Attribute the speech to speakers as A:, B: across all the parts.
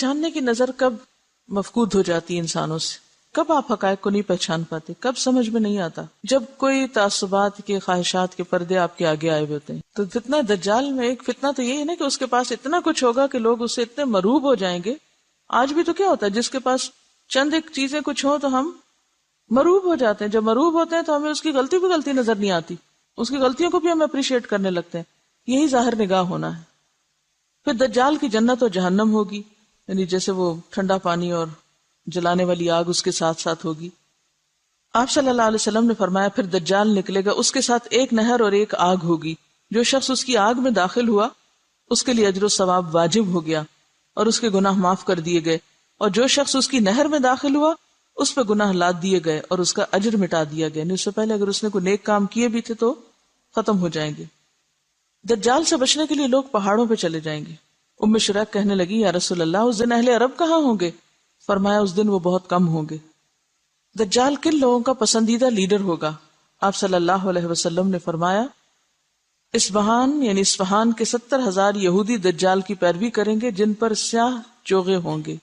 A: پہچاننے کی نظر کب مفقود ہو جاتی ہے انسانوں سے، کب آپ حقائق کو نہیں پہچان پاتے، کب سمجھ میں نہیں آتا؟ جب کوئی تعصبات کے، خواہشات کے پردے آپ کے آگے آئے ہوتے ہیں. تو فتنہ دجال میں ایک فتنہ تو یہ ہے نا کہ اس کے پاس اتنا کچھ ہوگا کہ لوگ اس سے اتنے مروب ہو جائیں گے. آج بھی تو کیا ہوتا ہے، جس کے پاس چند ایک چیزیں کچھ ہوں تو ہم مروب ہو جاتے ہیں. جب مروب ہوتے ہیں تو ہمیں اس کی غلطی بھی غلطی نظر نہیں آتی، اس کی غلطیوں کو بھی ہم اپریشیٹ کرنے لگتے ہیں. یہی ظاہر نگاہ ہونا ہے. پھر دجال کی جنت اور جہنم ہوگی، یعنی جیسے وہ ٹھنڈا پانی اور جلانے والی آگ اس کے ساتھ ساتھ ہوگی. آپ صلی اللہ علیہ وسلم نے فرمایا پھر دجال نکلے گا، اس کے ساتھ ایک نہر اور ایک آگ ہوگی. جو شخص اس کی آگ میں داخل ہوا اس کے لیے اجر و ثواب واجب ہو گیا اور اس کے گناہ معاف کر دیے گئے، اور جو شخص اس کی نہر میں داخل ہوا اس پہ گناہ لاد دیے گئے اور اس کا اجر مٹا دیا گیا. نہیں، اس سے پہلے اگر اس نے کوئی نیک کام کیے بھی تھے تو ختم ہو جائیں گے. دجال سے بچنے کے لیے لوگ پہاڑوں پہ چلے جائیں گے. ام شریک کہنے لگی یا رسول اللہ اس دن اہل عرب کہاں ہوں گے؟ فرمایا اس دن وہ بہت کم ہوں گے. دجال کن لوگوں کا پسندیدہ لیڈر ہوگا؟ آپ صلی اللہ علیہ وسلم نے فرمایا اصبہان یعنی اصفہان کے 70,000 یہودی دجال کی پیروی کریں گے جن پر سیاہ چوغے ہوں گے،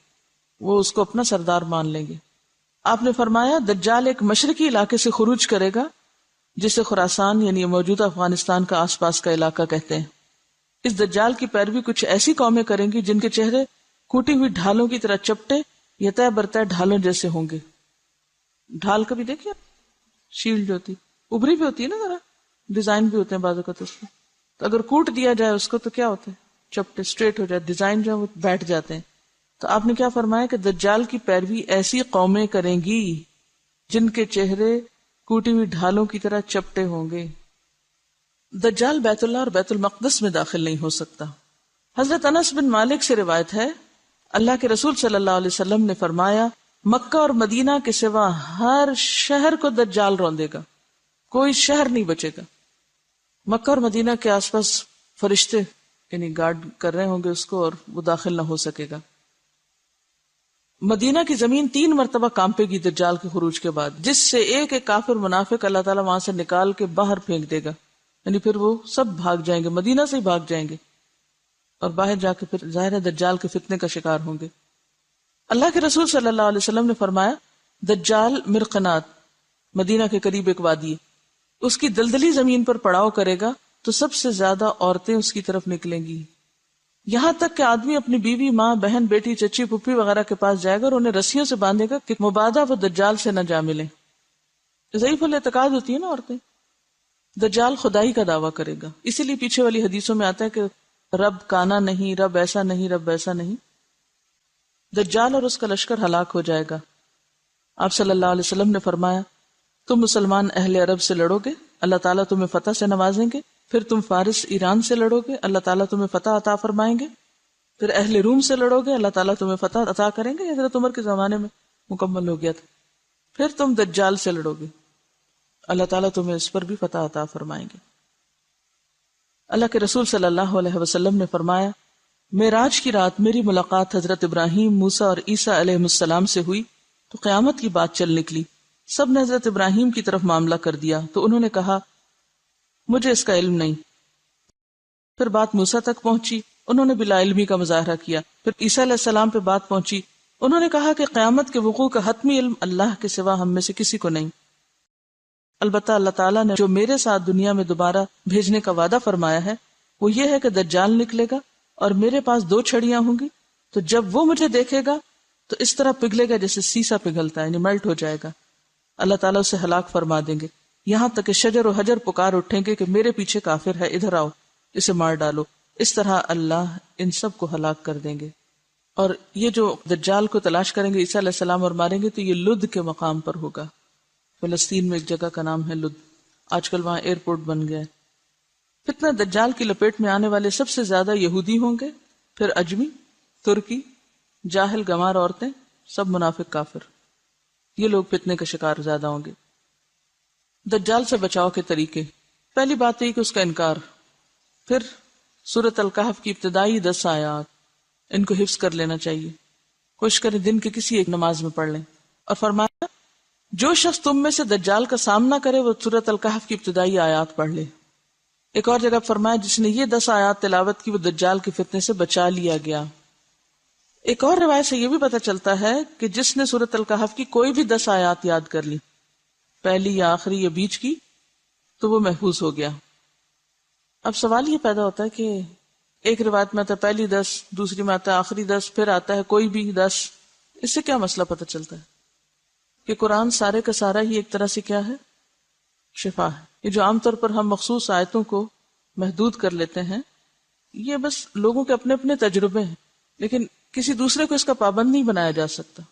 A: وہ اس کو اپنا سردار مان لیں گے. آپ نے فرمایا دجال ایک مشرقی علاقے سے خروج کرے گا جسے خراسان یعنی موجودہ افغانستان کا آس پاس کا علاقہ کہتے ہیں. اس دجال کی پیروی کچھ ایسی قومیں کریں گی جن کے چہرے کوٹی ہوئی ڈھالوں کی طرح چپٹے یا طے برطے ڈھالوں جیسے ہوں گے. ڈھال کبھی دیکھیے، شیلڈ ہوتی ابری بھی ہوتی ہے نا، ذرا ڈیزائن بھی ہوتے ہیں بعض اوقات اس میں، تو اگر کوٹ دیا جائے اس کو تو کیا ہوتا ہے، چپٹے اسٹریٹ ہو جائے، ڈیزائن جو ہے وہ بیٹھ جاتے ہیں. تو آپ نے کیا فرمایا کہ دجال کی پیروی ایسی قومیں کریں گی جن کے چہرے کوٹی ہوئی ڈھالوں کی طرح چپٹے ہوں گے. دجال بیت اللہ اور بیت المقدس میں داخل نہیں ہو سکتا. حضرت انس بن مالک سے روایت ہے اللہ کے رسول صلی اللہ علیہ وسلم نے فرمایا مکہ اور مدینہ کے سوا ہر شہر کو دجال روندے گا، کوئی شہر نہیں بچے گا. مکہ اور مدینہ کے آس پاس فرشتے یعنی گارڈ کر رہے ہوں گے اس کو اور وہ داخل نہ ہو سکے گا. مدینہ کی زمین 3 مرتبہ کانپے گی دجال کے خروج کے بعد، جس سے ایک ایک کافر منافق اللہ تعالیٰ وہاں سے نکال کے باہر پھینک دے گا. یعنی پھر وہ سب بھاگ جائیں گے، مدینہ سے ہی بھاگ جائیں گے اور باہر جا کے پھر ظاہر دجال کے فتنے کا شکار ہوں گے. اللہ کے رسول صلی اللہ علیہ وسلم نے فرمایا دجال مرقنات مدینہ کے قریب ایک وادی ہے، اس کی دلدلی زمین پر پڑاؤ کرے گا تو سب سے زیادہ عورتیں اس کی طرف نکلیں گی، یہاں تک کہ آدمی اپنی بیوی، ماں، بہن، بیٹی، چچی، پھپھی وغیرہ کے پاس جائے گا اور انہیں رسیوں سے باندھے گا کہ مبادا وہ دجال سے نہ جا ملیں. ضعیف الاعتقاد ہوتی ہے نا عورتیں. دجال خدائی کا دعویٰ کرے گا، اسی لیے پیچھے والی حدیثوں میں آتا ہے کہ رب کانا نہیں، رب ایسا نہیں، رب ایسا نہیں. دجال اور اس کا لشکر ہلاک ہو جائے گا. آپ صلی اللہ علیہ وسلم نے فرمایا تم مسلمان اہل عرب سے لڑو گے، اللہ تعالیٰ تمہیں فتح سے نوازیں گے. پھر تم فارس ایران سے لڑو گے، اللہ تعالیٰ تمہیں فتح عطا فرمائیں گے. پھر اہل روم سے لڑو گے، اللہ تعالیٰ تمہیں فتح عطا کریں گے. حضرت عمر کے زمانے میں مکمل ہو گیا تھا. پھر تم دجال سے لڑو گے، اللہ تعالیٰ تمہیں اس پر بھی فتح عطا فرمائیں گے. اللہ کے رسول صلی اللہ علیہ وسلم نے فرمایا معراج کی رات میری ملاقات حضرت ابراہیم، موسیٰ اور عیسیٰ علیہ السلام سے ہوئی تو قیامت کی بات چل نکلی. سب نے حضرت ابراہیم کی طرف معاملہ کر دیا تو انہوں نے کہا مجھے اس کا علم نہیں. پھر بات موسیٰ تک پہنچی، انہوں نے بلا علمی کا مظاہرہ کیا. پھر عیسیٰ علیہ السلام پہ بات پہنچی، انہوں نے کہا کہ قیامت کے وقوع کا حتمی علم اللہ کے سوا ہم میں سے کسی کو نہیں. البتہ اللہ تعالیٰ نے جو میرے ساتھ دنیا میں دوبارہ بھیجنے کا وعدہ فرمایا ہے وہ یہ ہے کہ دجال نکلے گا اور میرے پاس 2 چھڑیاں ہوں گی، تو جب وہ مجھے دیکھے گا تو اس طرح پگھلے گا جیسے سیسا پگھلتا ہے، یعنی میلٹ ہو جائے گا. اللہ تعالیٰ اسے ہلاک فرما دیں گے، یہاں تک کہ شجر و حجر پکار اٹھیں گے کہ میرے پیچھے کافر ہے، ادھر آؤ، اسے مار ڈالو. اس طرح اللہ ان سب کو ہلاک کر دیں گے. اور یہ جو دجال کو تلاش کریں گے عیسیٰ علیہ السلام اور ماریں گے تو یہ لد کے مقام پر ہوگا. فلسطین میں ایک جگہ کا نام ہے لد، آج کل وہاں ایئرپورٹ بن گیا ہے. فتنہ دجال کی لپیٹ میں آنے والے سب سے زیادہ یہودی ہوں گے، پھر اجمی، ترکی، جاہل گمار عورتیں، سب منافق کافر. یہ لوگ فتنے کا شکار زیادہ ہوں گے. دجال سے بچاؤ کے طریقے، پہلی بات یہ کہ اس کا انکار. پھر سورۃ الکہف کی ابتدائی 10 آیات ان کو حفظ کر لینا چاہیے، کوشش کریں دن کے کسی ایک نماز میں پڑھ لیں. اور فرمایا جو شخص تم میں سے دجال کا سامنا کرے وہ سورۃ الکہف کی ابتدائی آیات پڑھ لے. ایک اور جگہ فرمایا جس نے یہ 10 آیات تلاوت کی وہ دجال کے فتنے سے بچا لیا گیا. ایک اور روایت سے یہ بھی پتہ چلتا ہے کہ جس نے سورۃ الکہف کی کوئی بھی 10 آیات یاد کر لی، پہلی یا آخری یا بیچ کی، تو وہ محفوظ ہو گیا۔ اب سوال یہ پیدا ہوتا ہے کہ ایک روایت میں آتا ہے پہلی 10، دوسری میں آتا ہے آخری 10، پھر آتا ہے کوئی بھی 10، اس سے کیا مسئلہ پتہ چلتا ہے؟ کہ قرآن سارے کا سارا ہی ایک طرح سے کیا ہے؟ شفا ہے۔ یہ جو عام طور پر ہم مخصوص آیتوں کو محدود کر لیتے ہیں، یہ بس لوگوں کے اپنے اپنے تجربے ہیں، لیکن کسی دوسرے کو اس کا پابند نہیں بنایا جا سکتا۔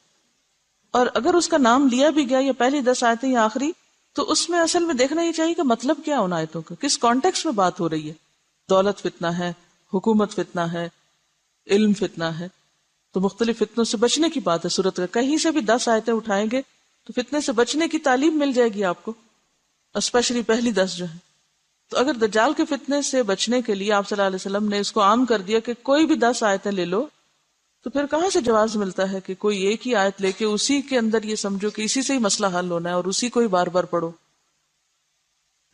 A: اور اگر اس کا نام لیا بھی گیا یا پہلی 10 آیتیں یا آخری، تو اس میں اصل میں دیکھنا یہ چاہیے کہ مطلب کیا ان آیتوں کا، کس کانٹیکس میں بات ہو رہی ہے۔ دولت فتنہ ہے، حکومت فتنہ ہے، علم فتنہ ہے، تو مختلف فتنوں سے بچنے کی بات ہے سورت کا۔ کہیں سے بھی 10 آیتیں اٹھائیں گے تو فتنے سے بچنے کی تعلیم مل جائے گی آپ کو، اسپیشلی پہلی 10 جو ہے۔ تو اگر دجال کے فتنے سے بچنے کے لیے آپ صلی اللہ علیہ وسلم نے اس کو عام کر دیا کہ کوئی بھی 10 آیتیں لے لو، تو پھر کہاں سے جواز ملتا ہے کہ کوئی ایک ہی آیت لے کے اسی کے اندر یہ سمجھو کہ اسی سے ہی مسئلہ حل ہونا ہے اور اسی کو ہی بار بار پڑھو؟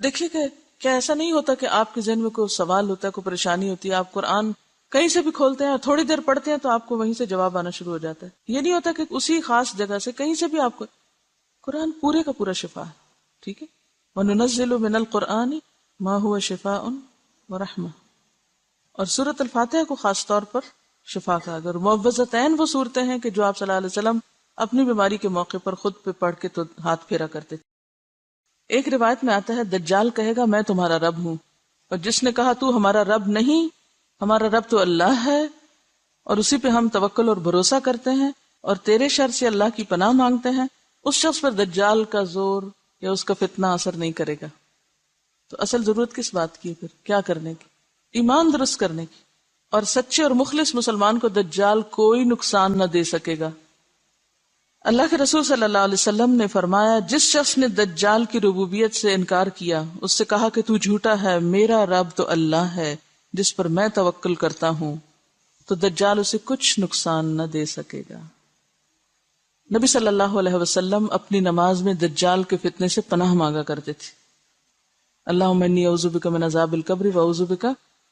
A: دیکھیے کہ کیا ایسا نہیں ہوتا کہ آپ کے ذہن میں کوئی سوال ہوتا ہے، کوئی پریشانی ہوتی ہے، آپ قرآن کہیں سے بھی کھولتے ہیں اور تھوڑی دیر پڑھتے ہیں تو آپ کو وہیں سے جواب آنا شروع ہو جاتا ہے۔ یہ نہیں ہوتا کہ اسی خاص جگہ سے کہیں سے بھی آپ کو، قرآن پورے کا پورا شفا ہے، ٹھیک ہے۔ وَنُنَزِّلُ مِنَ الْقُرْآنِ مَا هُوَ شِفَاءٌ وَرَحْمَةٌ، اور سورۃ الفاتحہ کو خاص طور پر شفا کا، اگر معوذتین وہ صورتیں ہیں کہ جو آپ صلی اللہ علیہ وسلم اپنی بیماری کے موقع پر خود پہ پڑھ کے تو ہاتھ پھیرا کرتے تھے۔ ایک روایت میں آتا ہے دجال کہے گا میں تمہارا رب ہوں، اور جس نے کہا تو ہمارا رب نہیں، ہمارا رب تو اللہ ہے اور اسی پہ ہم توکل اور بھروسہ کرتے ہیں اور تیرے شر سے اللہ کی پناہ مانگتے ہیں، اس شخص پر دجال کا زور یا اس کا فتنہ اثر نہیں کرے گا۔ تو اصل ضرورت کس بات کی ہے پھر؟ کیا کرنے کی؟ ایمان درست کرنے کی، اور سچے اور مخلص مسلمان کو دجال کوئی نقصان نہ دے سکے گا۔ اللہ کے رسول صلی اللہ علیہ وسلم نے فرمایا جس شخص نے دجال کی ربوبیت سے انکار کیا، اس سے کہا کہ تو جھوٹا ہے، میرا رب تو اللہ ہے جس پر میں توکل کرتا ہوں، تو دجال اسے کچھ نقصان نہ دے سکے گا۔ نبی صلی اللہ علیہ وسلم اپنی نماز میں دجال کے فتنے سے پناہ مانگا کرتے تھے، اللہم انی اعوذ بک من عذاب القبر واعوذ بک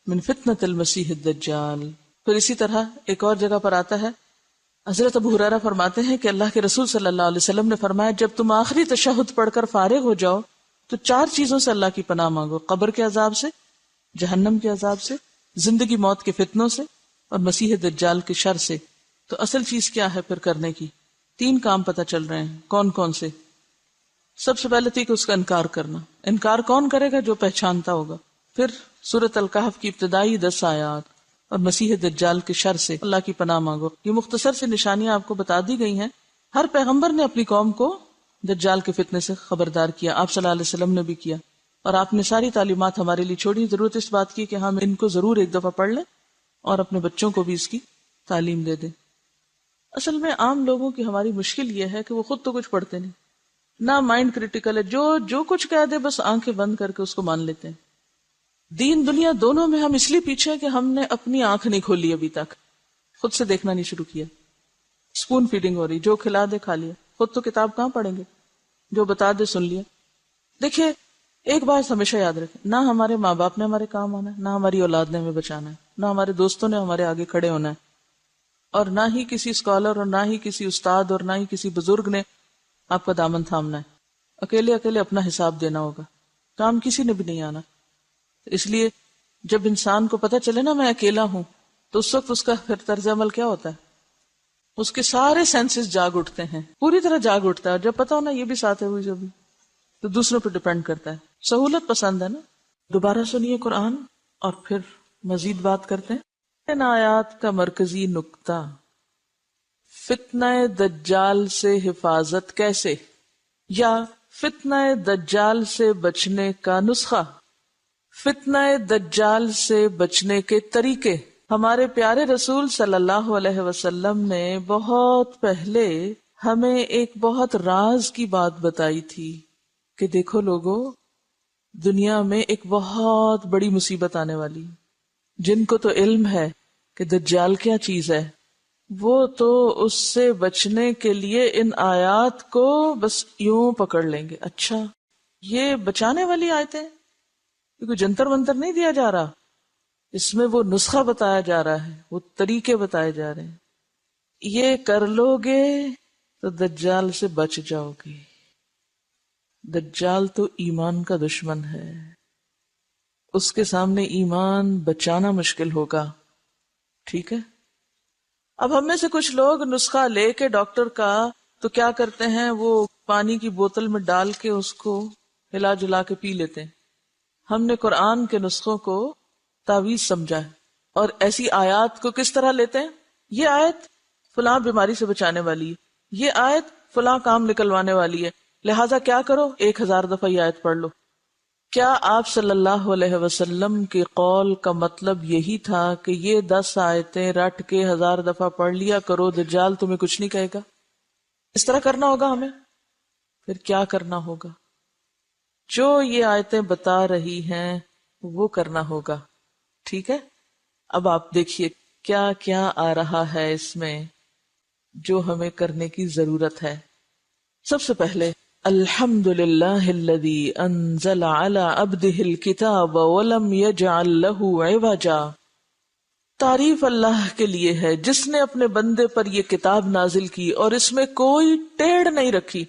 A: من فتنۃ المسیح الدجال۔ پھر اسی طرح ایک اور جگہ پر آتا ہے، حضرت ابو ہریرہ فرماتے ہیں کہ اللہ کے رسول صلی اللہ علیہ وسلم نے فرمایا جب تم آخری تشہد پڑھ کر فارغ ہو جاؤ تو 4 چیزوں سے اللہ کی پناہ مانگو، قبر کے عذاب سے، جہنم کے عذاب سے، زندگی موت کے فتنوں سے، اور مسیح دجال کے شر سے۔ تو اصل چیز کیا ہے پھر کرنے کی؟ 3 کام پتہ چل رہے ہیں، کون کون سے؟ سب سے پہلے تھی کہ اس کا انکار کرنا۔ انکار کون کرے گا؟ جو پہچانتا ہوگا۔ پھر سورۃ الکہف کی ابتدائی 10 آیات اور مسیح دجال کے شر سے اللہ کی پناہ مانگو۔ یہ مختصر سے نشانیاں آپ کو بتا دی گئی ہیں۔ ہر پیغمبر نے اپنی قوم کو دجال کے فتنے سے خبردار کیا، آپ صلی اللہ علیہ وسلم نے بھی کیا، اور آپ نے ساری تعلیمات ہمارے لیے چھوڑی۔ ضرورت اس بات کی کہ ہم ان کو ضرور ایک دفعہ پڑھ لیں اور اپنے بچوں کو بھی اس کی تعلیم دے دیں۔ اصل میں عام لوگوں کی ہماری مشکل یہ ہے کہ وہ خود تو کچھ پڑھتے نہیں، نہ مائنڈ کریٹیکل ہے، جو کچھ کہہ دے بس آنکھیں بند کر کے اس کو مان لیتے ہیں۔ دین دنیا دونوں میں ہم اس لیے پیچھے ہیں کہ ہم نے اپنی آنکھ نہیں کھولی ابھی تک، خود سے دیکھنا نہیں شروع کیا۔ اسپون فیڈنگ ہو رہی، جو کھلا دے کھا لیا، خود تو کتاب کہاں پڑھیں گے، جو بتا دے سن لیا۔ دیکھیے ایک بات ہمیشہ یاد رکھیں، نہ ہمارے ماں باپ نے ہمارے کام آنا ہے، نہ ہماری اولاد نے ہمیں بچانا ہے، نہ ہمارے دوستوں نے ہمارے آگے کھڑے ہونا ہے، اور نہ ہی کسی اسکالر اور نہ ہی کسی استاد اور نہ ہی کسی بزرگ نے آپ کا دامن تھامنا ہے۔ اکیلے اپنا حساب دینا ہوگا، کام کسی نے بھی نہیں آنا۔ اس لیے جب انسان کو پتہ چلے نا میں اکیلا ہوں، تو اس وقت اس کا پھر طرز عمل کیا ہوتا ہے؟ اس کے سارے سینسز جاگ اٹھتے ہیں، پوری طرح جاگ اٹھتا ہے، اور جب پتہ ہونا یہ بھی ساتھ ہے ہوئی جو بھی، تو دوسروں پہ ڈیپینڈ کرتا ہے۔ سہولت پسند ہے نا۔ دوبارہ سنیے قرآن اور پھر مزید بات کرتے ہیں۔ ان آیات کا مرکزی نقطہ، فتنہ دجال سے حفاظت کیسے، یا فتنہ دجال سے بچنے کا نسخہ، فتنہ دجال سے بچنے کے طریقے۔ ہمارے پیارے رسول صلی اللہ علیہ وسلم نے بہت پہلے ہمیں ایک بہت راز کی بات بتائی تھی کہ دیکھو لوگو، دنیا میں ایک بہت بڑی مصیبت آنے والی، جن کو تو علم ہے کہ دجال کیا چیز ہے، وہ تو اس سے بچنے کے لیے ان آیات کو بس یوں پکڑ لیں گے۔ اچھا یہ بچانے والی آیتیں، کیونکہ جنتر منتر نہیں دیا جا رہا، اس میں وہ نسخہ بتایا جا رہا ہے، وہ طریقے بتائے جا رہے ہیں۔ یہ کر لو گے تو دجال سے بچ جاؤ گے. دجال تو ایمان کا دشمن ہے، اس کے سامنے ایمان بچانا مشکل ہوگا. ٹھیک ہے. اب ہم میں سے کچھ لوگ نسخہ لے کے ڈاکٹر کا تو کیا کرتے ہیں، وہ پانی کی بوتل میں ڈال کے اس کو ہلا جلا کے پی لیتے ہیں. ہم نے قرآن کے نسخوں کو تعویذ سمجھا ہے. اور ایسی آیات کو کس طرح لیتے ہیں، یہ آیت فلاں بیماری سے بچانے والی ہے، یہ آیت فلاں کام نکلوانے والی ہے، لہٰذا کیا کرو، 1000 دفعہ یہ آیت پڑھ لو. کیا آپ صلی اللہ علیہ وسلم کے قول کا مطلب یہی تھا کہ یہ 10 آیتیں رٹ کے 1000 دفعہ پڑھ لیا کرو، دجال تمہیں کچھ نہیں کہے گا؟ اس طرح کرنا ہوگا ہمیں. پھر کیا کرنا ہوگا؟ جو یہ آیتیں بتا رہی ہیں وہ کرنا ہوگا. ٹھیک ہے. اب آپ دیکھیے کیا کیا آ رہا ہے اس میں جو ہمیں کرنے کی ضرورت ہے. سب سے پہلے الحمد للہ الذی انزل علی عبدہ الکتاب ولم یجعل لہ عوجا. تعریف اللہ کے لیے ہے جس نے اپنے بندے پر یہ کتاب نازل کی اور اس میں کوئی ٹیڑھ نہیں رکھی.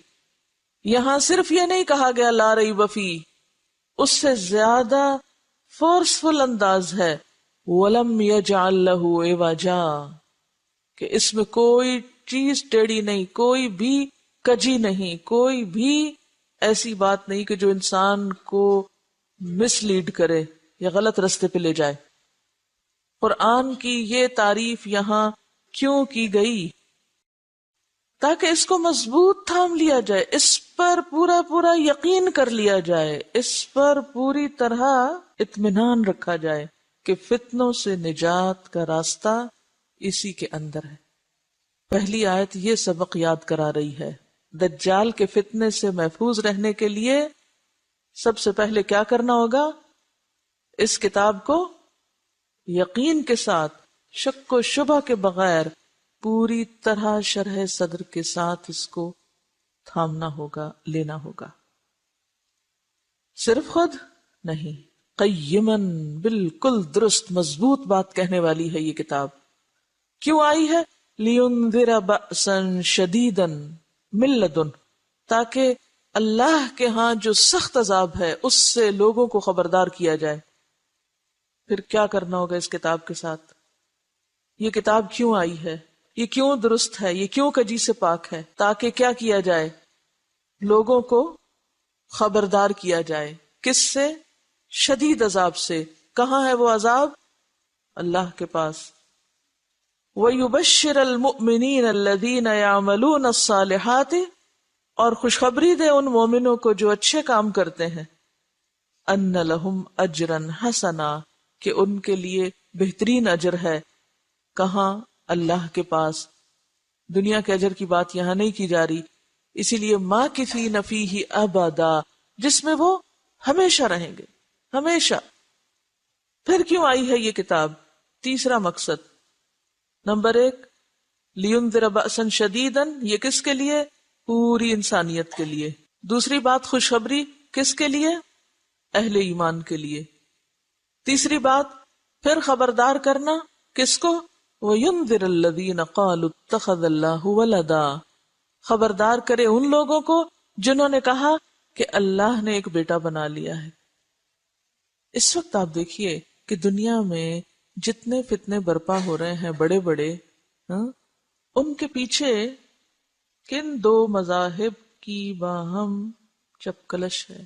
A: یہاں صرف یہ نہیں کہا گیا لا ریب فیہ، اس سے زیادہ فورسفل انداز ہے وَلَمْ يَجْعَلْ لَهُ عِوَجًا، کہ اس میں کوئی چیز ٹیڑھی نہیں، کوئی بھی کجی نہیں، کوئی بھی ایسی بات نہیں کہ جو انسان کو مس لیڈ کرے یا غلط رستے پہ لے جائے. قرآن کی یہ تعریف یہاں کیوں کی گئی؟ تاکہ اس کو مضبوط تھام لیا جائے، اس پر پورا پورا یقین کر لیا جائے، اس پر پوری طرح اطمینان رکھا جائے کہ فتنوں سے نجات کا راستہ اسی کے اندر ہے. پہلی آیت یہ سبق یاد کرا رہی ہے. دجال کے فتنے سے محفوظ رہنے کے لیے سب سے پہلے کیا کرنا ہوگا؟ اس کتاب کو یقین کے ساتھ، شک و شبہ کے بغیر، پوری طرح شرح صدر کے ساتھ اس کو تھامنا ہوگا، لینا ہوگا. صرف خود نہیں، قیمن، بالکل درست مضبوط بات کہنے والی ہے یہ کتاب. کیوں آئی ہے؟ لِيُنذِرَ بَأْسًا شَدِيدًا مِن لَدُنْ، تاکہ اللہ کے ہاں جو سخت عذاب ہے اس سے لوگوں کو خبردار کیا جائے. پھر کیا کرنا ہوگا اس کتاب کے ساتھ؟ یہ کتاب کیوں آئی ہے؟ یہ کیوں درست ہے؟ یہ کیوں کجی سے پاک ہے؟ تاکہ کیا کیا جائے؟ لوگوں کو خبردار کیا جائے. کس سے؟ شدید عذاب سے. کہاں ہے وہ عذاب؟ اللہ کے پاس. وَيُبَشِّرَ الْمُؤْمِنِينَ الَّذِينَ يَعْمَلُونَ الصَّالِحَاتِ، اور خوشخبری دے ان مومنوں کو جو اچھے کام کرتے ہیں، أَنَّ لَهُمْ أَجْرًا حَسَنًا، کہ ان کے لیے بہترین اجر ہے. کہاں؟ اللہ کے پاس. دنیا کے اجر کی بات یہاں نہیں کی جا رہی، اسی لیے ماکثین فیہ ابدا، جس میں وہ ہمیشہ رہیں گے، ہمیشہ. پھر کیوں آئی ہے یہ کتاب؟ تیسرا مقصد. نمبر 1، لِيُنذِرَ بَأْسًا شَدِيدًا، یہ کس کے لیے؟ پوری انسانیت کے لیے. دوسری بات خوشخبری کس کے لیے؟ اہل ایمان کے لیے. تیسری بات پھر خبردار کرنا کس کو؟ وَيُنذِرَ الَّذِينَ قَالُوا اتَّخَذَ اللَّهُ وَلَدًا، خبردار کرے ان لوگوں کو جنہوں نے کہا کہ اللہ نے ایک بیٹا بنا لیا ہے. اس وقت آپ دیکھیے کہ دنیا میں جتنے فتنے برپا ہو رہے ہیں بڑے بڑے، ان کے پیچھے کن دو مذاہب کی باہم چپکلش ہے،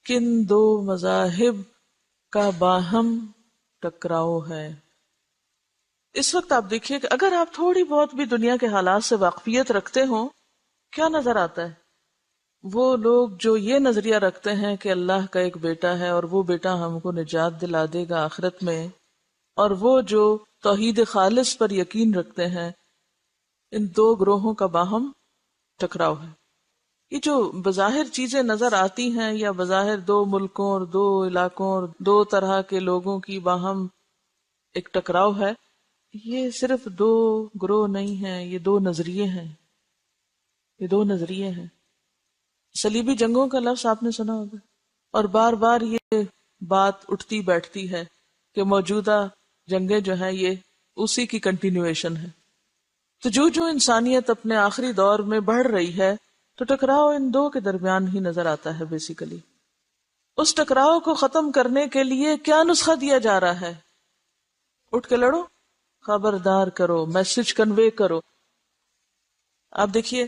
A: کن دو مذاہب کا باہم ٹکراؤ ہے. اس وقت آپ دیکھیے کہ اگر آپ تھوڑی بہت بھی دنیا کے حالات سے واقفیت رکھتے ہوں، کیا نظر آتا ہے؟ وہ لوگ جو یہ نظریہ رکھتے ہیں کہ اللہ کا ایک بیٹا ہے اور وہ بیٹا ہم کو نجات دلا دے گا آخرت میں، اور وہ جو توحید خالص پر یقین رکھتے ہیں، ان دو گروہوں کا باہم ٹکراؤ ہے. یہ جو بظاہر چیزیں نظر آتی ہیں، یا بظاہر دو ملکوں اور دو علاقوں اور دو طرح کے لوگوں کی باہم ایک ٹکراؤ ہے، یہ صرف دو گروہ نہیں ہیں، یہ دو نظریے ہیں. یہ دو نظریے ہیں. صلیبی جنگوں کا لفظ آپ نے سنا ہوگا، اور بار بار یہ بات اٹھتی بیٹھتی ہے کہ موجودہ جنگیں جو ہیں یہ اسی کی کنٹینیویشن ہے. تو جو انسانیت اپنے آخری دور میں بڑھ رہی ہے تو ٹکراؤ ان دو کے درمیان ہی نظر آتا ہے بیسیکلی. اس ٹکراؤ کو ختم کرنے کے لیے کیا نسخہ دیا جا رہا ہے؟ اٹھ کے لڑو، خبردار کرو، میسج کنوے کرو. آپ دیکھیے،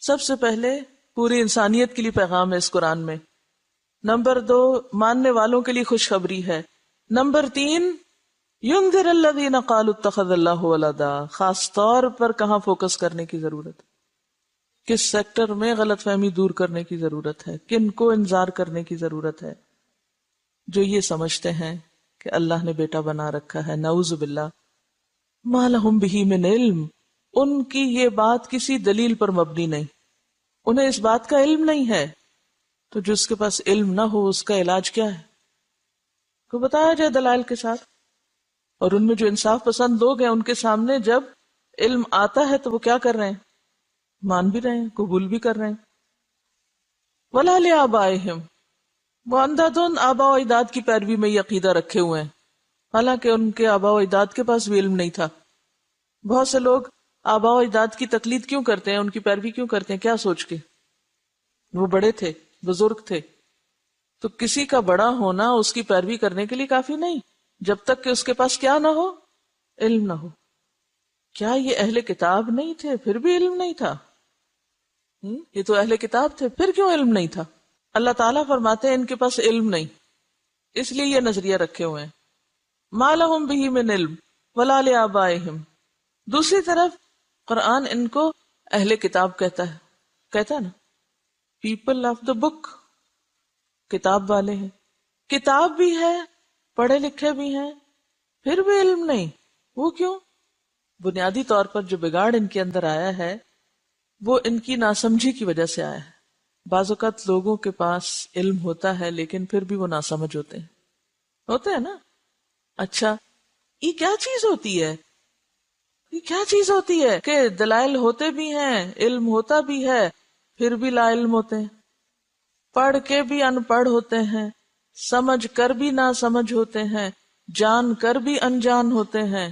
A: سب سے پہلے پوری انسانیت کے لیے پیغام ہے اس قرآن میں. نمبر 2، ماننے والوں کے لیے خوشخبری ہے. نمبر 3، ينذر الذين قالوا اتخذ الله ولدا. خاص طور پر کہاں فوکس کرنے کی ضرورت ہے، کس سیکٹر میں غلط فہمی دور کرنے کی ضرورت ہے، کن کو انذار کرنے کی ضرورت ہے؟ جو یہ سمجھتے ہیں کہ اللہ نے بیٹا بنا رکھا ہے، نعوذ باللہ، ما لهم به من علم. ان کی یہ بات کسی دلیل پر مبنی نہیں، انہیں اس بات کا علم نہیں ہے. تو جس کے پاس علم نہ ہو اس کا علاج کیا ہے؟ کو بتایا جائے دلائل کے ساتھ. اور ان میں جو انصاف پسند لوگ ہیں ان کے سامنے جب علم آتا ہے تو وہ کیا کر رہے ہیں؟ مان بھی رہے ہیں، قبول بھی کر رہے ہیں. وَلَا لِآبَائِهِمْ. وہ اندھا دھند آبا و اجداد کی پیروی میں یہ عقیدہ رکھے ہوئے ہیں، حالانکہ ان کے آبا و اجداد کے پاس بھی علم نہیں تھا. بہت سے لوگ آبا و اجداد کی تقلید کیوں کرتے ہیں، ان کی پیروی کیوں کرتے ہیں؟ کیا سوچ کے؟ وہ بڑے تھے، بزرگ تھے. تو کسی کا بڑا ہونا اس کی پیروی کرنے کے لیے کافی نہیں جب تک کہ اس کے پاس کیا نہ ہو، علم نہ ہو. کیا یہ اہل کتاب نہیں تھے پھر بھی علم نہیں تھا؟ یہ تو اہل کتاب تھے، پھر کیوں علم نہیں تھا؟ اللہ تعالیٰ فرماتے ہیں ان کے پاس علم نہیں، اس لیے یہ نظریہ رکھے ہوئے ہیں. ما لہم بہ من علم ولا لآبائہم. دوسری طرف قرآن ان کو اہل کتاب کہتا ہے نا، پیپل آف دا بک، کتاب والے ہیں. کتاب بھی ہے، پڑھے لکھے بھی ہیں، پھر بھی علم نہیں. وہ کیوں؟ بنیادی طور پر جو بگاڑ ان کے اندر آیا ہے وہ ان کی ناسمجھی کی وجہ سے آیا ہے. بعض اوقات لوگوں کے پاس علم ہوتا ہے لیکن پھر بھی وہ ناسمجھ ہوتے ہیں نا. اچھا، یہ کیا چیز ہوتی ہے؟ یہ کیا چیز ہوتی ہے کہ دلائل ہوتے بھی ہیں، علم ہوتا بھی ہے، پھر بھی لا علم ہوتے ہیں، پڑھ کے بھی ان پڑھ ہوتے ہیں، سمجھ کر بھی نہ سمجھ ہوتے ہیں، جان کر بھی انجان ہوتے ہیں.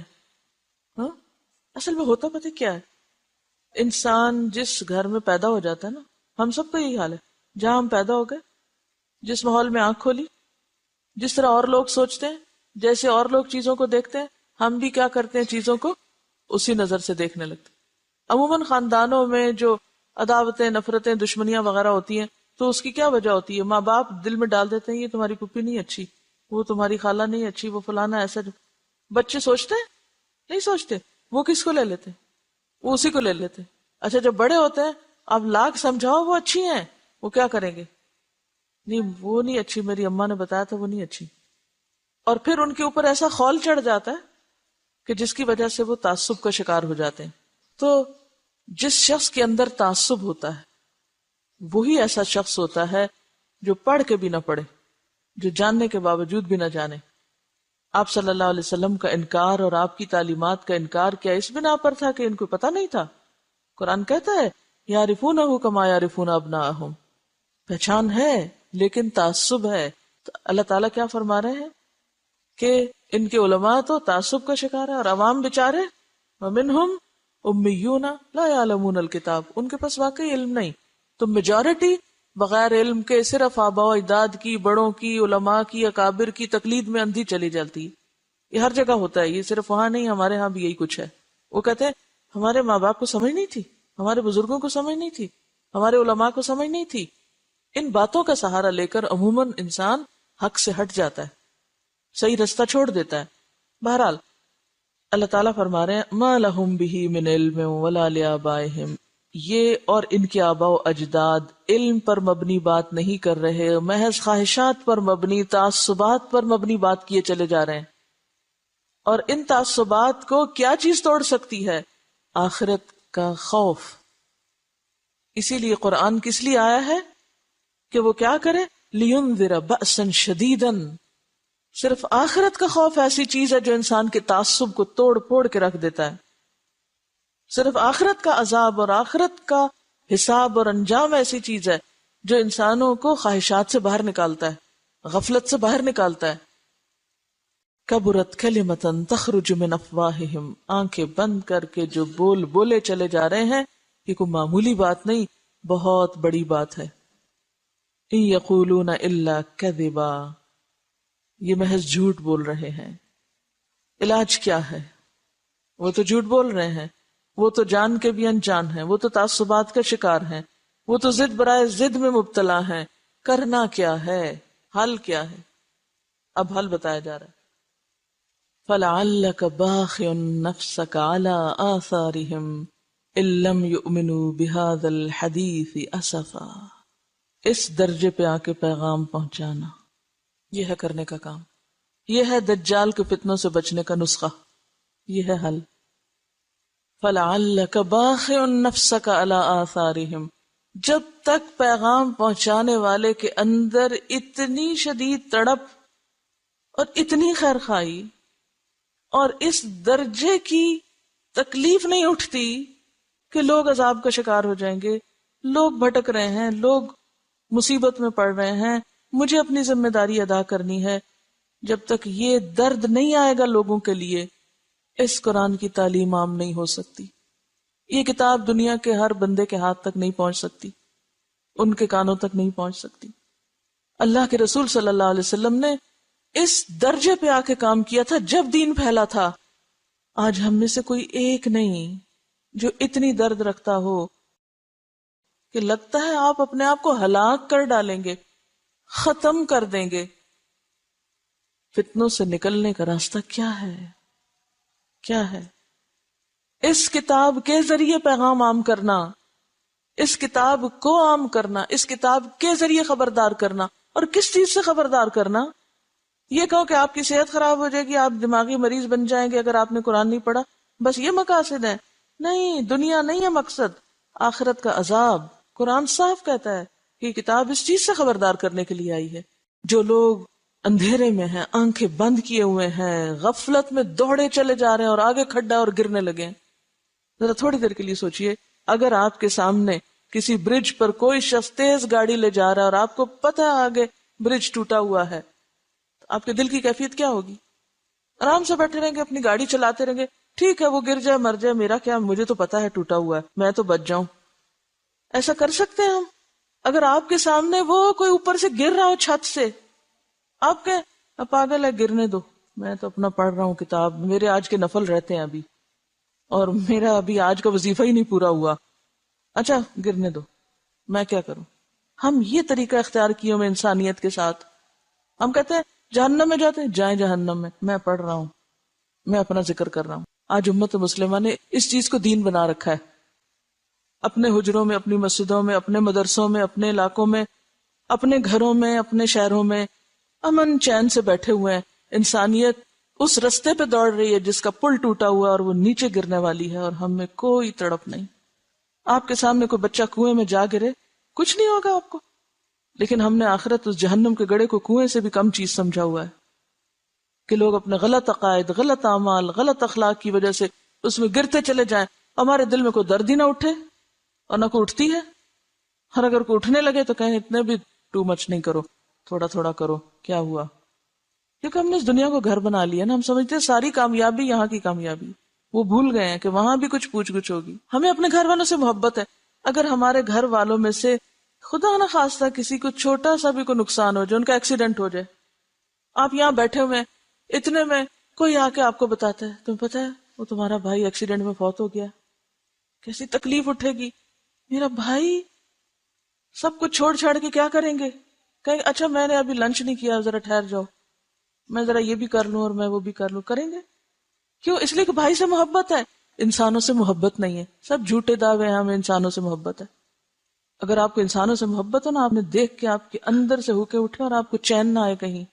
A: ہاں؟ اصل میں ہوتا پتہ کیا ہے؟ انسان جس گھر میں پیدا ہو جاتا ہے نا، ہم سب کا یہی حال ہے، جہاں ہم پیدا ہو گئے، جس ماحول میں آنکھ کھولی، جس طرح اور لوگ سوچتے ہیں، جیسے اور لوگ چیزوں کو دیکھتے ہیں، ہم بھی کیا کرتے ہیں؟ چیزوں کو اسی نظر سے دیکھنے لگتے. عموماً خاندانوں میں جو عداوتیں، نفرتیں، دشمنیاں وغیرہ ہوتی ہیں تو اس کی کیا وجہ ہوتی ہے؟ ماں باپ دل میں ڈال دیتے ہیں یہ تمہاری پھوپھی نہیں اچھی، وہ تمہاری خالہ نہیں اچھی، وہ فلانا ایسا. بچے سوچتے ہیں؟ نہیں سوچتے. وہ کس کو لے لیتے؟ وہ اسی کو لے لیتے. اچھا جب بڑے ہوتے ہیں اب لاکھ سمجھاؤ وہ اچھی ہیں، وہ کیا کریں گے؟ نہیں وہ نہیں اچھی، میری اماں نے بتایا تھا وہ نہیں اچھی. اور پھر ان کے اوپر ایسا خول چڑھ جاتا ہے کہ جس کی وجہ سے وہ تعصب کا شکار ہو جاتے ہیں. تو جس شخص کے اندر تعصب ہوتا ہے وہی ایسا شخص ہوتا ہے جو پڑھ کے بھی نہ پڑھے، جو جاننے کے باوجود بھی نہ جانے. آپ صلی اللہ علیہ وسلم کا انکار اور آپ کی تعلیمات کا انکار کیا اس بنا پر تھا کہ ان کو پتہ نہیں تھا؟ قرآن کہتا ہے یعرفونہ کما یعرفون ابناءہم، پہچان ہے لیکن تعصب ہے. تو اللہ تعالیٰ کیا فرما رہے ہیں کہ ان کے علماء تو تعصب کا شکار ہے اور عوام بیچارے ومنہم امیون لا یعلمون الکتاب، ان کے پاس واقعی علم نہیں. تو میجورٹی بغیر علم کے صرف آباء و اجداد کی، بڑوں کی، علماء کی، اکابر کی تقلید میں اندھی چلی جاتی ہے. یہ ہر جگہ ہوتا ہے، یہ صرف وہاں نہیں، ہمارے ہاں بھی یہی کچھ ہے. وہ کہتے ہیں ہمارے ماں باپ کو سمجھ نہیں تھی، ہمارے بزرگوں کو سمجھ نہیں تھی، ہمارے علماء کو سمجھ نہیں تھی. ان باتوں کا سہارا لے کر عموماً انسان حق سے ہٹ جاتا ہے، صحیح رستہ چھوڑ دیتا ہے. بہرحال اللہ تعالیٰ فرما رہے ہیں ما لہم بہ من علم ولا لآبائہم، یہ اور ان کے آباء و اجداد علم پر مبنی بات نہیں کر رہے، محض خواہشات پر مبنی، تعصبات پر مبنی بات کیے چلے جا رہے ہیں. اور ان تعصبات کو کیا چیز توڑ سکتی ہے؟ آخرت کا خوف. اسی لیے قرآن کس لیے آیا ہے کہ وہ کیا کرے؟ لینذر بأسا شدیدا. صرف آخرت کا خوف ایسی چیز ہے جو انسان کے تعصب کو توڑ پھوڑ کے رکھ دیتا ہے. صرف آخرت کا عذاب اور آخرت کا حساب اور انجام ایسی چیز ہے جو انسانوں کو خواہشات سے باہر نکالتا ہے، غفلت سے باہر نکالتا ہے. کبرت کلمۃ تخرج من افواہہم، آنکھیں بند کر کے جو بول بولے چلے جا رہے ہیں، یہ کوئی معمولی بات نہیں، بہت بڑی بات ہے. ان یقولون الا کذبا، یہ محض جھوٹ بول رہے ہیں. علاج کیا ہے؟ وہ تو جھوٹ بول رہے ہیں، وہ تو جان کے بھی انجان ہیں، وہ تو تعصبات کا شکار ہیں، وہ تو ضد برائے ضد میں مبتلا ہیں. کرنا کیا ہے؟ حل کیا ہے؟ اب حل بتایا جا رہا ہے. فَلَعَلَّكَ بَاخِعٌ نَفْسَكَ عَلَىٰ آثَارِهِمْ إِن لَّمْ يُؤْمِنُوا بِهَٰذَا الْحَدِيثِ أَسَفًا. اس درجے پہ آ کے پیغام پہنچانا، یہ ہے کرنے کا کام، یہ ہے دجال کے فتنوں سے بچنے کا نسخہ، یہ ہے حل. فَلَعَلَّكَ بَاخِعٌ نَفْسَكَ عَلَىٰ آثَارِهِمْ، جب تک پیغام پہنچانے والے کے اندر اتنی شدید تڑپ اور اتنی خیرخواہی اور اس درجے کی تکلیف نہیں اٹھتی کہ لوگ عذاب کا شکار ہو جائیں گے، لوگ بھٹک رہے ہیں، لوگ مصیبت میں پڑ رہے ہیں، مجھے اپنی ذمہ داری ادا کرنی ہے، جب تک یہ درد نہیں آئے گا لوگوں کے لیے، اس قرآن کی تعلیم عام نہیں ہو سکتی. یہ کتاب دنیا کے ہر بندے کے ہاتھ تک نہیں پہنچ سکتی، ان کے کانوں تک نہیں پہنچ سکتی. اللہ کے رسول صلی اللہ علیہ وسلم نے اس درجے پہ آ کے کام کیا تھا جب دین پھیلا تھا. آج ہم میں سے کوئی ایک نہیں جو اتنی درد رکھتا ہو کہ لگتا ہے آپ اپنے آپ کو ہلاک کر ڈالیں گے، ختم کر دیں گے. فتنوں سے نکلنے کا راستہ کیا ہے؟ کیا ہے؟ اس کتاب کے ذریعے پیغام عام کرنا، اس کتاب کو عام کرنا، اس کتاب کے ذریعے خبردار کرنا. اور کس چیز سے خبردار کرنا؟ یہ کہو کہ آپ کی صحت خراب ہو جائے گی، آپ دماغی مریض بن جائیں گے اگر آپ نے قرآن نہیں پڑھا، بس یہ مقاصد ہے؟ نہیں، دنیا نہیں ہے مقصد، آخرت کا عذاب. قرآن صاف کہتا ہے کہ یہ کتاب اس چیز سے خبردار کرنے کے لیے آئی ہے. جو لوگ اندھیرے میں ہیں، آنکھیں بند کیے ہوئے ہیں، غفلت میں دوڑے چلے جا رہے ہیں اور آگے کھڈا اور گرنے لگے ہیں. ذرا تھوڑی دیر کے لیے سوچئے، اگر آپ کے سامنے کسی برج پر کوئی شخص تیز گاڑی لے جا رہا ہے اور آپ کو پتہ ہے آگے برج ٹوٹا ہوا ہے، تو آپ کے دل کی کیفیت کیا ہوگی؟ آرام سے بیٹھے رہیں گے، اپنی گاڑی چلاتے رہیں گے، ٹھیک ہے وہ گر جائے مر جائے، میرا کیا، مجھے تو پتا ہے ٹوٹا ہوا ہے، میں تو بچ جاؤں. ایسا کر سکتے ہیں ہم؟ اگر آپ کے سامنے وہ کوئی اوپر سے گر رہا ہو چھت سے، آپ کہ پاگل ہے گرنے دو، میں تو اپنا پڑھ رہا ہوں کتاب، میرے آج کے نفل رہتے ہیں ابھی، اور میرا ابھی آج کا وظیفہ ہی نہیں پورا ہوا، اچھا گرنے دو، میں کیا کروں؟ ہم یہ طریقہ اختیار کیے ہوئے انسانیت کے ساتھ. ہم کہتے ہیں جہنم میں جاتے ہیں، جائیں جہنم میں پڑھ رہا ہوں، میں اپنا ذکر کر رہا ہوں. آج امت مسلمہ نے اس چیز کو دین بنا رکھا ہے. اپنے حجروں میں، اپنی مسجدوں میں، اپنے مدرسوں میں، اپنے علاقوں میں، اپنے گھروں میں، اپنے شہروں میں امن چین سے بیٹھے ہوئے ہیں. انسانیت اس رستے پہ دوڑ رہی ہے جس کا پل ٹوٹا ہوا ہے اور وہ نیچے گرنے والی ہے، اور ہم میں کوئی تڑپ نہیں. آپ کے سامنے کوئی بچہ کنویں میں جا گرے، کچھ نہیں ہوگا آپ کو، لیکن ہم نے آخرت اس جہنم کے گڑھے کو کنویں سے بھی کم چیز سمجھا ہوا ہے کہ لوگ اپنے غلط عقائد، غلط اعمال، غلط اخلاق کی وجہ سے اس میں گرتے چلے جائیں. ہمارے دل میں کوئی درد ہی نہ اٹھے اور نہ کوئی اٹھتی ہے، اور اگر کوئی اٹھنے لگے تو کہیں اتنے بھی ٹو مچ نہیں کرو، تھوڑا تھوڑا کرو، کیا ہوا؟ کیونکہ ہم نے اس دنیا کو گھر بنا لیا نا. ہم سمجھتے ہیں ساری کامیابی یہاں کی کامیابی، وہ بھول گئے ہیں کہ وہاں بھی کچھ پوچھ گچھ ہوگی. ہمیں اپنے گھر والوں سے محبت ہے. اگر ہمارے گھر والوں میں سے خدا نہ خواستہ کسی کو چھوٹا سا بھی کوئی نقصان ہو جائے، ان کا ایکسیڈنٹ ہو جائے، آپ یہاں بیٹھے ہوئے اتنے میں کوئی آ کے آپ کو بتاتا ہے تمہیں پتا ہے وہ تمہارا بھائی ایکسیڈنٹ میں فوت ہو گیا، کیسی تکلیف اٹھے گی. میرا بھائی، سب کچھ چھوڑ چھاڑ کے کیا کریں گے؟ کہیں اچھا میں نے ابھی لنچ نہیں کیا، ذرا ٹھہر جاؤ، میں ذرا یہ بھی کر لوں اور میں وہ بھی کر لوں. کریں گے کیوں؟ اس لیے کہ بھائی سے محبت ہے. انسانوں سے محبت نہیں ہے. سب جھوٹے دعوے ہیں ہمیں انسانوں سے محبت ہے. اگر آپ کو انسانوں سے محبت ہو نا، آپ نے دیکھ کے آپ کے اندر سے ہوکے اٹھے اور آپ کو چین نہ آئے کہیں.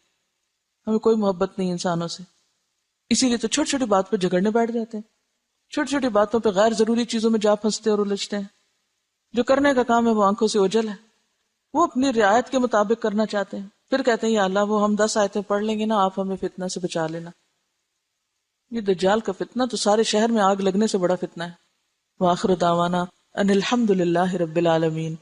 A: ہمیں کوئی محبت نہیں انسانوں سے، اسی لیے تو چھوٹی چھوٹی بات پہ جھگڑنے بیٹھ جاتے ہیں، چھوٹی چھوٹی باتوں پہ غیر ضروری چیزوں میں جا پھنستے اور الجھتے ہیں. جو کرنے کا کام ہے وہ آنکھوں سے اوجھل ہے، وہ اپنی رعایت کے مطابق کرنا چاہتے ہیں. پھر کہتے ہیں یا اللہ وہ ہم 10 آیتیں پڑھ لیں گے نا، آپ ہمیں فتنہ سے بچا لینا. یہ دجال کا فتنہ تو سارے شہر میں آگ لگنے سے بڑا فتنہ ہے. وآخر دعوانا ان الحمد للہ رب العالمین.